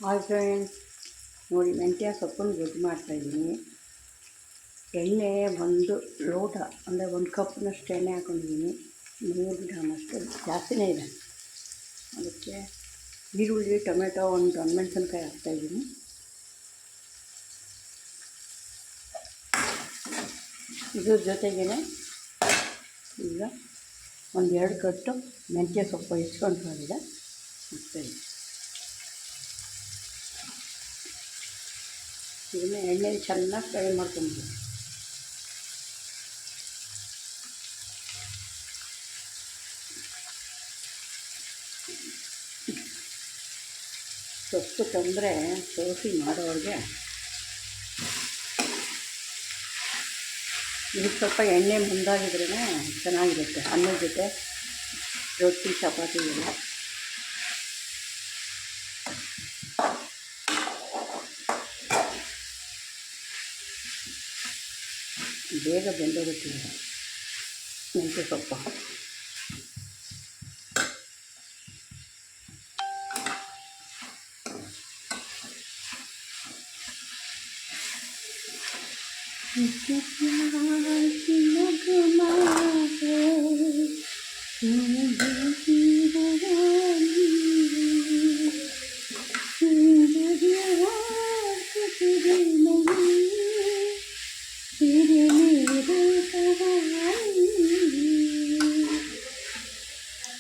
Hi friends, ನೋಡಿ ಮೆಂತ್ಯ ಸೊಪ್ಪನ್ನು ಗೊಜ್ಜು ಮಾಡ್ತಾಯಿದ್ದೀನಿ. ಎಣ್ಣೆ ಒಂದು ಲೋಟ ಅಂದರೆ ಒಂದು ಕಪ್ನಷ್ಟು ಎಣ್ಣೆ ಹಾಕ್ಕೊಂಡಿದ್ದೀನಿ. 100 ಗ್ರಾಮಷ್ಟು, ಜಾಸ್ತಿನೇ ಇದೆ. ಅದಕ್ಕೆ ಈರುಳ್ಳಿ, ಟೊಮೆಟೊ, ಒಂದು ಒಣಮೆಣಸಿನ್ಕಾಯಿ ಹಾಕ್ತಾಯಿದ್ದೀನಿ. ಇದ್ರ ಜೊತೆಗೇ ಈಗ 1-2 ಕಟ್ಟು ಮೆಂತ್ಯ ಸೊಪ್ಪು ಇಸ್ಕೊಂಡ್ರೆ ಹಾಕ್ತಾಯಿದ್ದೀನಿ. ಇದನ್ನು ಎಣ್ಣೆಲಿ ಚೆನ್ನಾಗಿ ಫ್ರೈ ಮಾಡ್ಕೊಂಡ್ಬಿಡಿ. ಸೊಪ್ಪು ತಂದರೆ ಸೋಸಿ ಮಾಡೋರಿಗೆ ಇದಕ್ಕೆ ಸ್ವಲ್ಪ ಎಣ್ಣೆ ಮುಂದಾಗಿದ್ರೇ ಚೆನ್ನಾಗಿರುತ್ತೆ. ಅನ್ನದ ಜೊತೆ ರೊಟ್ಟಿ, ಚಪಾತಿ ಎಲ್ಲ ಬೇಗ ಬೆಂದೋಗುತ್ತಿದೆ ಮೆಂತ್ಯ ಸೊಪ್ಪು.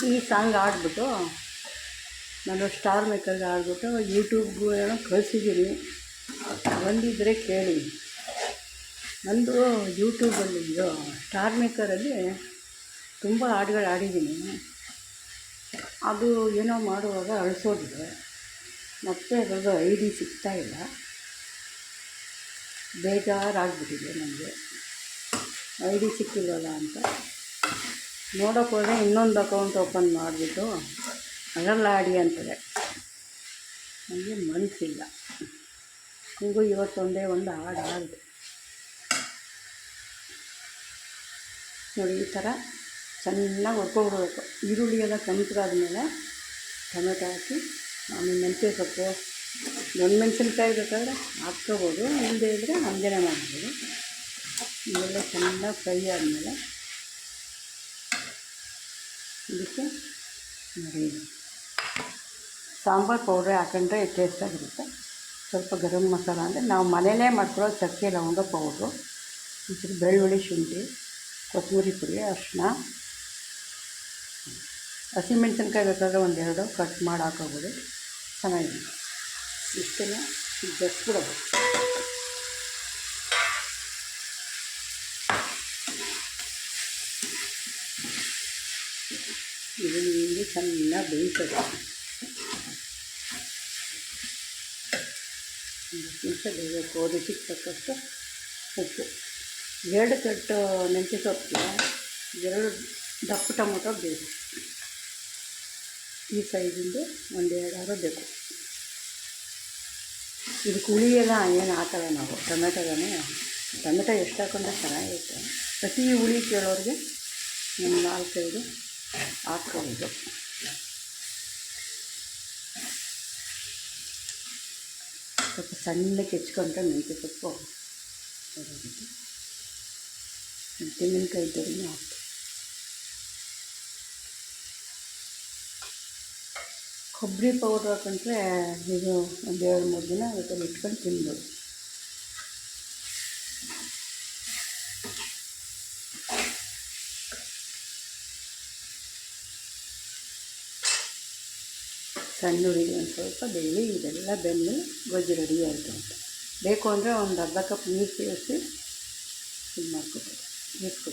ಈ ಸಾಂಗ್ ಆಡ್ಬಿಟ್ಟು ನಾನು ಸ್ಟಾರ್ ಮೇಕರ್ಗೆ ಆಡ್ಬಿಟ್ಟು ಯೂಟ್ಯೂಬ್ಗೂ ಏನೋ ಕಳಿಸಿದ್ದೀನಿ. ಬಂದಿದ್ದರೆ ಕೇಳಿ. ನಂದು ಯೂಟ್ಯೂಬಲ್ಲಿ ಇದು ಸ್ಟಾರ್ ಮೇಕರಲ್ಲಿ ತುಂಬ ಹಾಡುಗಳು ಆಡಿದ್ದೀನಿ. ಅದು ಏನೋ ಮಾಡುವಾಗ ಅಳಿಸೋಗಿದೆ. ಮತ್ತು ಅದರದ್ದು ID ಸಿಗ್ತಾಯಿಲ್ಲ. ಬೇಜಾರಾಗ್ಬಿಟ್ಟಿದೆ ನನಗೆ, ID ಸಿಕ್ಕಿಲ್ವಲ್ಲ ಅಂತ. ನೋಡೋಕೆ ಹೋದರೆ ಇನ್ನೊಂದು ಅಕೌಂಟ್ ಓಪನ್ ಮಾಡಿಬಿಟ್ಟು ಅದರಲ್ಲಿ ಆಡಿ ಅಂತಾರೆ. ನನಗೆ ಮನಸ್ಸಿಲ್ಲ. ನಿಮಗೂ ಇವತ್ತೊಂದೇ ಒಂದು ಹಾಡು ಆಡಿದೆ ನೋಡಿ. ಈ ಥರ ಚೆನ್ನಾಗಿ ಹುರ್ಕೊಬಿಡ್ಬೇಕು. ಈರುಳ್ಳಿ ಎಲ್ಲ ಕೆಂಪಗಾದ್ಮೇಲೆ ಟೊಮೆಟೊ ಹಾಕಿ, ಆಮೇಲೆ ಮೆಂತ್ಯ ಸೊಪ್ಪು, ಒಣಮೆಣ್ಸಿನ್ಕಾಯಿ ಬೇಕಾದರೆ ಹಾಕ್ಕೋಬೋದು, ಇಲ್ಲದೇ ಇದ್ದರೆ ಹಂಗೇ ಮಾಡ್ಬೋದು. ಇವೆಲ್ಲ ಚೆನ್ನಾಗಿ ಫ್ರೈ ಆದಮೇಲೆ ಇದಕ್ಕೆ ನೋಡಿ ಸಾಂಬಾರು ಪೌಡ್ರ್ ಹಾಕೊಂಡ್ರೆ ಟೇಸ್ಟಾಗಿರುತ್ತೆ. ಸ್ವಲ್ಪ ಗರಂ ಮಸಾಲ ಅಂದರೆ ನಾವು ಮನೆಯಲ್ಲೇ ಮಾಡ್ಕೊಳ್ಳೋ ಚಕ್ಕೆ ಲವಂಗ ಪೌಡ್ರು, ಒಂಚೂರು ಬೆಳ್ಳುಳ್ಳಿ, ಶುಂಠಿ, ಕೊತ್ತಂಬರಿ ಪುಡಿ, ಅರಿಶಿನ, ಹಸಿಮೆಣ್ಸಿನ್ಕಾಯಿ ಬೇಕಾದರೆ 1-2 ಕಟ್ ಮಾಡಿ ಹಾಕೋಬೋದು. ಚೆನ್ನಾಗಿದೆ. ಇಷ್ಟನ್ನು ಬೆಸ್ಬಿಡೋದು. ಇದನ್ನು ಚೆನ್ನಾಗಿ ಬೇಯಿಸೋದು. 1 ನಿಮಿಷ ಬೇಯಬೇಕು. ರುಚಿಗೆ ತಕ್ಕಷ್ಟು ಉಪ್ಪು. 2 ಕಟ್ಟು ಮೆಂತ್ಯ ಸೊಪ್ಪಿಗೆ 2 ದಪ್ಪ ಟೊಮೊಟೊ ಬೇಕು. ಈ ಸೈಜಿಂದು 1-2 ಬೇಕು. ಇದಕ್ಕೆ ಹುಳಿ ಎಲ್ಲ ಏನು ಹಾಕಲ್ಲ ನಾವು. ಟೊಮೆಟೊ ಎಷ್ಟು ಹಾಕೊಂಡ್ರೆ ಚೆನ್ನಾಗಿರುತ್ತೆ. ಪ್ರತಿ ಹುಳಿ ಕೇಳೋರಿಗೆ 4-5 ಹಾಕ್ಬೋದು. ಸ್ವಲ್ಪ ಸಣ್ಣಕ್ಕೆ ಹೆಚ್ಕೊಂಡ್ರೆ ಮೆಂತ್ಯ ಸೊಪ್ಪು ಬರೋದಕ್ಕೆ. ತೆಂಗಿನಕಾಯಿ ತುರಿನೂ ಹಾಕ್ತೀವಿ. ಕೊಬ್ಬರಿ ಪೌಡ್ರ್ ಹಾಕೊಂಡ್ರೆ ಇದು 1-2-3 ದಿನ ಅದರಲ್ಲಿ ಇಟ್ಕೊಂಡು ತಿನ್ಬೋದು. ಸಣ್ಣ ಹುರಿದು ಒಂದು ಸ್ವಲ್ಪ ಬೇಳೆ, ಇದೆಲ್ಲ ಬೆಂದು ಗೊಜ್ಜು ರೆಡಿ ಆಯಿತು ಅಂತ. ಬೇಕು ಅಂದರೆ ಒಂದು ಅರ್ಧ ಕಪ್ ನೀರು ಸೇರಿಸಿ ಇದು ಮಾಡ್ಕೊಬೋದು, ಬೇಯಿಸ್ಕೊಬೋದು.